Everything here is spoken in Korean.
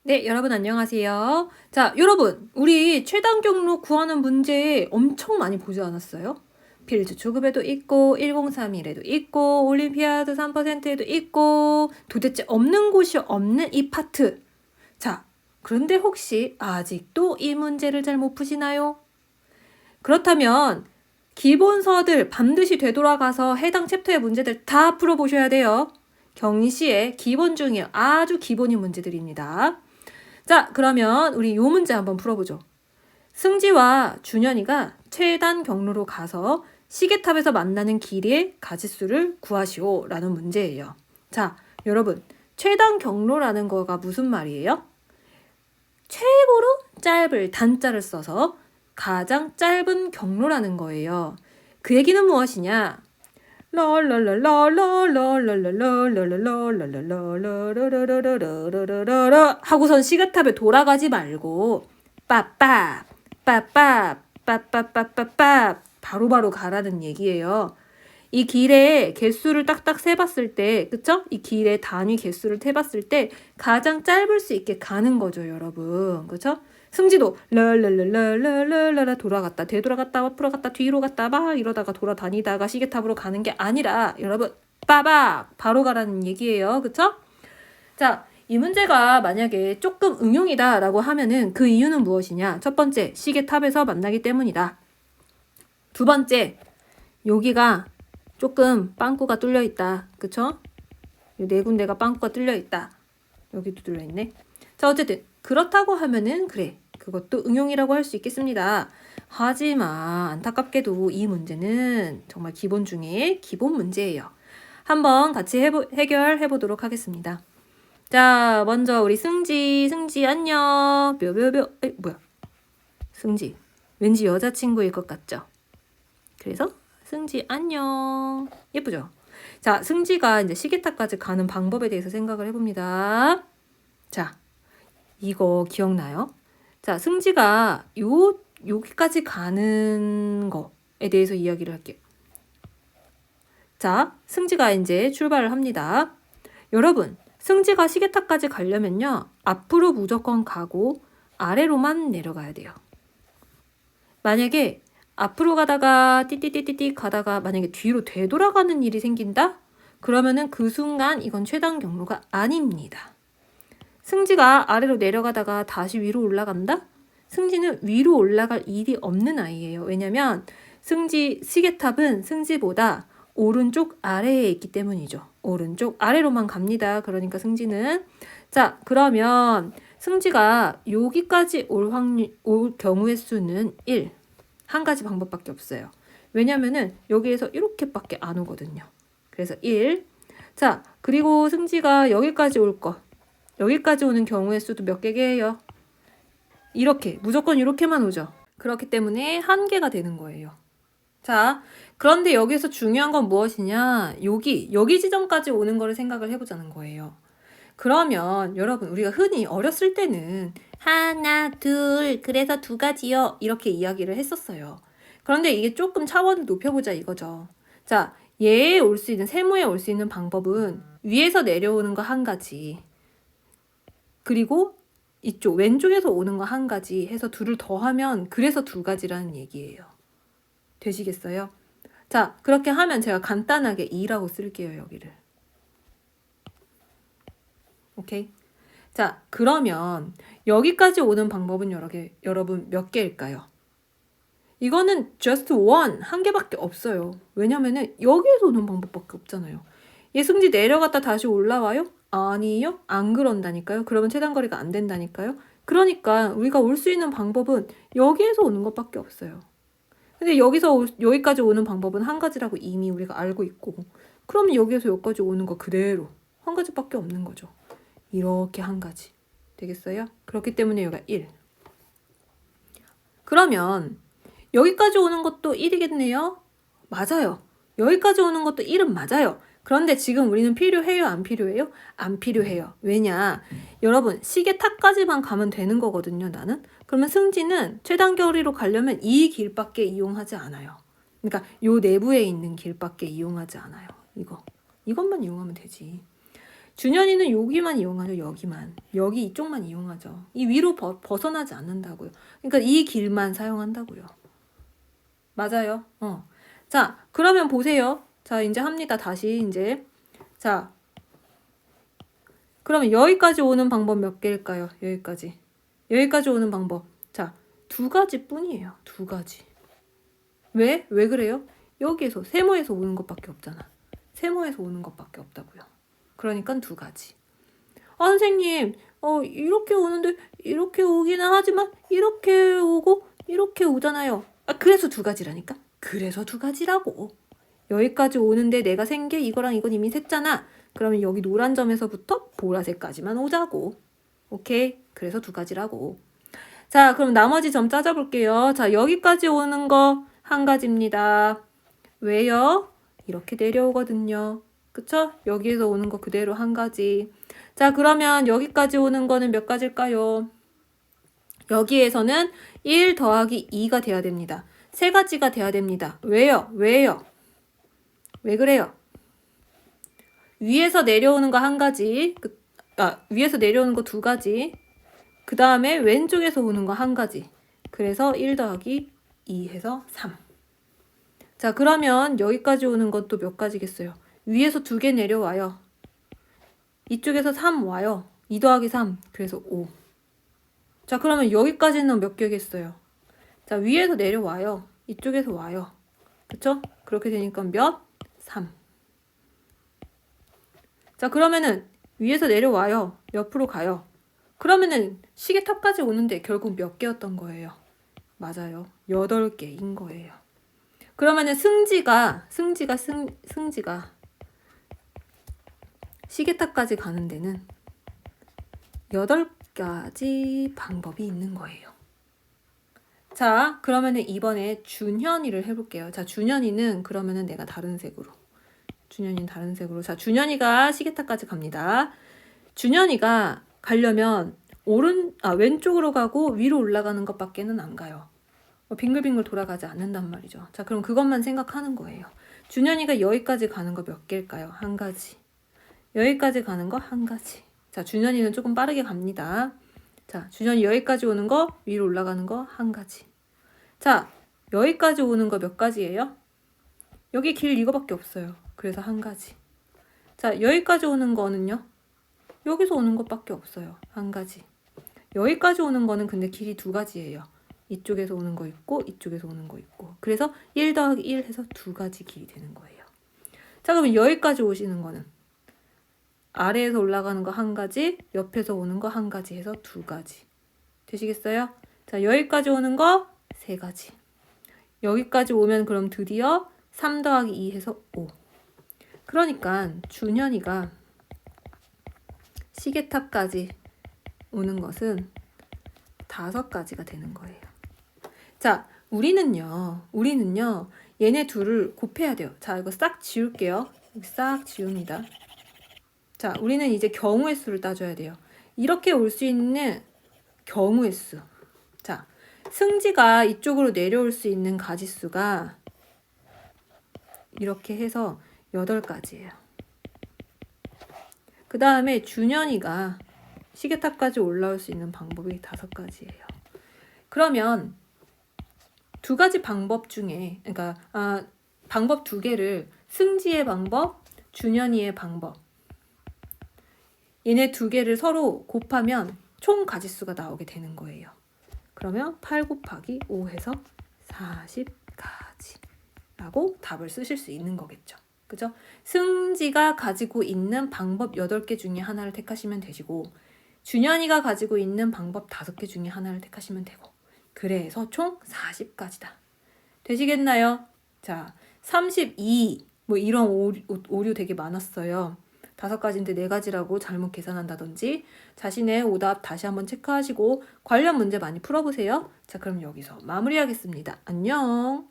네, 여러분 안녕하세요. 자, 여러분, 우리 최단 경로 구하는 문제 엄청 많이 보지 않았어요? 필드 초급에도 있고, 1031에도 있고, 올림피아드 3%에도 있고, 도대체 없는 곳이 없는 이 파트. 자, 그런데 혹시 아직도 이 문제를 잘 못 푸시나요? 그렇다면 기본서들 반드시 되돌아가서 해당 챕터의 문제들 다 풀어보셔야 돼요. 경시의 기본 중에 아주 기본인 문제들입니다. 자, 그러면 우리 요 문제 한번 풀어보죠. 승지와 준현이가 최단 경로로 가서 시계탑에서 만나는 길의 가지수를 구하시오 라는 문제예요. 자, 여러분, 최단 경로라는 거가 무슨 말이에요? 최고로 짧을 단자를 써서 가장 짧은 경로라는 거예요. 그 얘기는 무엇이냐? 하고선 시계탑에 돌아가지 말고 빠빠 빠빠 빠빠빠빠빠 바로바로 가라는 얘기예요. 이 길의 개수를 딱딱 세봤을 때, 그쵸? 이 길의 단위 개수를 세봤을 때 가장 짧을 수 있게 가는 거죠, 여러분. 그쵸? 승지도 랄랄랄랄랄랄라 돌아갔다 되돌아갔다 앞으로 갔다 뒤로 갔다 막 이러다가 돌아다니다가 시계탑으로 가는 게 아니라 여러분 빠박 바로 가라는 얘기예요. 그쵸? 자, 이 문제가 만약에 조금 응용이다 라고 하면은 그 이유는 무엇이냐? 첫 번째, 시계탑에서 만나기 때문이다. 두 번째, 여기가 조금 빵꾸가 뚫려 있다. 그쵸? 네 군데가 빵꾸가 뚫려 있다. 여기도 뚫려 있네. 자, 어쨌든 그렇다고 하면은 그래. 그것도 응용이라고 할 수 있겠습니다. 하지만 안타깝게도 이 문제는 정말 기본 중에 기본 문제예요. 한번 같이 해결해 보도록 하겠습니다. 자, 먼저 우리 승지 안녕. 묘. 뭐야? 승지. 왠지 여자친구일 것 같죠? 그래서 승지 안녕. 예쁘죠? 자, 승지가 이제 시계탑까지 가는 방법에 대해서 생각을 해봅니다. 자, 이거 기억나요? 자, 승지가 여기까지 가는 거에 대해서 이야기를 할게요. 자, 승지가 이제 출발을 합니다. 여러분, 승지가 시계탑까지 가려면요. 앞으로 무조건 가고 아래로만 내려가야 돼요. 만약에 앞으로 가다가 띠띠띠띠띠 가다가 만약에 뒤로 되돌아가는 일이 생긴다? 그러면은 그 순간 이건 최단 경로가 아닙니다. 승지가 아래로 내려가다가 다시 위로 올라간다? 승지는 위로 올라갈 일이 없는 아이예요. 왜냐면 시계탑은 승지보다 오른쪽 아래에 있기 때문이죠. 오른쪽 아래로만 갑니다. 그러니까 승지는 자, 그러면 승지가 여기까지 올 경우의 수는 1. 한 가지 방법밖에 없어요. 왜냐면은 여기에서 이렇게밖에 안 오거든요. 그래서 1. 자, 그리고 승지가 여기까지 올 거. 여기까지 오는 경우의 수도 몇 개예요? 이렇게, 무조건 이렇게만 오죠. 그렇기 때문에 한 개가 되는 거예요. 자, 그런데 여기서 중요한 건 무엇이냐? 여기 지점까지 오는 거를 생각을 해보자는 거예요. 그러면 여러분, 우리가 흔히 어렸을 때는 하나, 둘, 그래서 두 가지요. 이렇게 이야기를 했었어요. 그런데 이게 조금 차원을 높여보자 이거죠. 자, 얘에 올 수 있는, 세모에 올 수 있는 방법은 위에서 내려오는 거 한 가지. 그리고 이쪽 왼쪽에서 오는 거 한 가지 해서 둘을 더하면 그래서 두 가지라는 얘기예요. 되시겠어요? 자, 그렇게 하면 제가 간단하게 2라고 쓸게요, 여기를. 오케이? 자, 그러면 여기까지 오는 방법은 여러분 몇 개일까요? 이거는 just one, 한 개밖에 없어요. 왜냐면은 여기에서 오는 방법밖에 없잖아요. 예승지 내려갔다 다시 올라와요? 아니요? 안 그런다니까요? 그러면 최단거리가 안 된다니까요? 그러니까 우리가 올 수 있는 방법은 여기에서 오는 것밖에 없어요. 근데 여기까지 오는 방법은 한 가지라고 이미 우리가 알고 있고, 그러면 여기에서 여기까지 오는 거 그대로 한 가지밖에 없는 거죠. 이렇게 한 가지. 되겠어요? 그렇기 때문에 여기가 1. 그러면 여기까지 오는 것도 1이겠네요? 맞아요. 여기까지 오는 것도 1은 맞아요. 그런데 지금 우리는 필요해요? 안 필요해요? 안 필요해요. 왜냐? 여러분, 시계탑까지만 가면 되는 거거든요, 나는. 그러면 승지는 최단거리로 가려면 이 길밖에 이용하지 않아요. 그러니까 요 내부에 있는 길밖에 이용하지 않아요. 이것만 이용하면 되지. 준현이는 여기만 이용하죠. 여기만. 여기 이쪽만 이용하죠. 이 위로 벗어나지 않는다고요. 그러니까 이 길만 사용한다고요. 맞아요. 자, 그러면 보세요. 자, 이제 합니다. 다시 이제. 자, 그러면 여기까지 오는 방법 몇 개일까요? 여기까지. 여기까지 오는 방법. 자, 2가지 뿐이에요. 2가지. 왜? 왜 그래요? 여기에서, 세모에서 오는 것밖에 없잖아. 세모에서 오는 것밖에 없다고요. 그러니까 2가지. 아, 선생님, 이렇게 오는데, 이렇게 오기는 하지만, 이렇게 오고, 이렇게 오잖아요. 아, 그래서 2가지라니까? 그래서 2가지라고. 여기까지 오는데 내가 센 게 이거랑 이건 이미 샜잖아. 그러면 여기 노란 점에서부터 보라색까지만 오자고. 오케이? 그래서 2가지라고. 자, 그럼 나머지 점 짜져볼게요. 자, 여기까지 오는 거 1가지입니다. 왜요? 이렇게 내려오거든요. 그쵸? 여기에서 오는 거 그대로 1가지. 자, 그러면 여기까지 오는 거는 몇 가지일까요? 여기에서는 1 더하기 2가 돼야 됩니다. 3가지가 돼야 됩니다. 왜요? 왜요? 왜 그래요? 위에서 내려오는 거 1가지, 위에서 내려오는 거 2가지, 그 다음에 왼쪽에서 오는 거 1가지. 그래서 1 더하기 2 해서 3. 자, 그러면 여기까지 오는 건 또 몇 가지겠어요? 위에서 2개 내려와요. 이쪽에서 3 와요. 2 더하기 3, 그래서 5. 자, 그러면 여기까지는 몇 개겠어요? 자, 위에서 내려와요. 이쪽에서 와요. 그쵸? 그렇게 되니까 몇? 3. 자, 그러면은 위에서 내려와요. 옆으로 가요. 그러면은 시계탑까지 오는데 결국 몇 개였던 거예요? 맞아요. 8개인 거예요. 그러면은 승지가 시계탑까지 가는 데는 8가지 방법이 있는 거예요. 자, 그러면은 이번에 준현이를 해볼게요. 자, 준현이는 그러면은 내가 다른 색으로. 준현이는 다른 색으로. 자, 준현이가 시계탑까지 갑니다. 준현이가 가려면 왼쪽으로 가고 위로 올라가는 것밖에는 안 가요. 빙글빙글 돌아가지 않는단 말이죠. 자, 그럼 그것만 생각하는 거예요. 준현이가 여기까지 가는 거 몇 개일까요? 1가지. 여기까지 가는 거 1가지. 자, 준현이는 조금 빠르게 갑니다. 자, 준현이 여기까지 오는 거, 위로 올라가는 거 1가지. 자, 여기까지 오는 거 몇 가지예요? 여기 길 이거밖에 없어요. 그래서 1가지. 자, 여기까지 오는 거는요? 여기서 오는 것밖에 없어요. 1가지. 여기까지 오는 거는 근데 길이 2가지예요. 이쪽에서 오는 거 있고 이쪽에서 오는 거 있고. 그래서 1 더하기 1 해서 2가지 길이 되는 거예요. 자, 그러면 여기까지 오시는 거는 아래에서 올라가는 거 1가지, 옆에서 오는 거 1가지 해서 2가지. 되시겠어요? 자, 여기까지 오는 거 3가지. 여기까지 오면 그럼 드디어 3 더하기 2 해서 5. 그러니까 준현이가 시계탑까지 오는 것은 5가지가 되는 거예요. 자, 우리는요, 얘네 둘을 곱해야 돼요. 자, 이거 싹 지울게요. 싹 지웁니다. 자, 우리는 이제 경우의 수를 따져야 돼요. 이렇게 올 수 있는 경우의 수. 자, 승지가 이쪽으로 내려올 수 있는 가지수가 이렇게 해서 8가지예요. 그 다음에 준현이가 시계탑까지 올라올 수 있는 방법이 5가지예요. 그러면 2가지 방법 중에, 그러니까 방법 2개를 승지의 방법, 준현이의 방법, 얘네 2개를 서로 곱하면 총 가지수가 나오게 되는 거예요. 그러면 8 곱하기 5 해서 40가지라고 답을 쓰실 수 있는 거겠죠. 그죠? 승지가 가지고 있는 방법 8개 중에 하나를 택하시면 되시고, 준현이가 가지고 있는 방법 5개 중에 하나를 택하시면 되고, 그래서 총 40가지다. 되시겠나요? 자, 32 뭐 이런 오류 되게 많았어요. 5가지인데 4가지라고 잘못 계산한다든지. 자신의 오답 다시 한번 체크하시고 관련 문제 많이 풀어보세요. 자, 그럼 여기서 마무리하겠습니다. 안녕.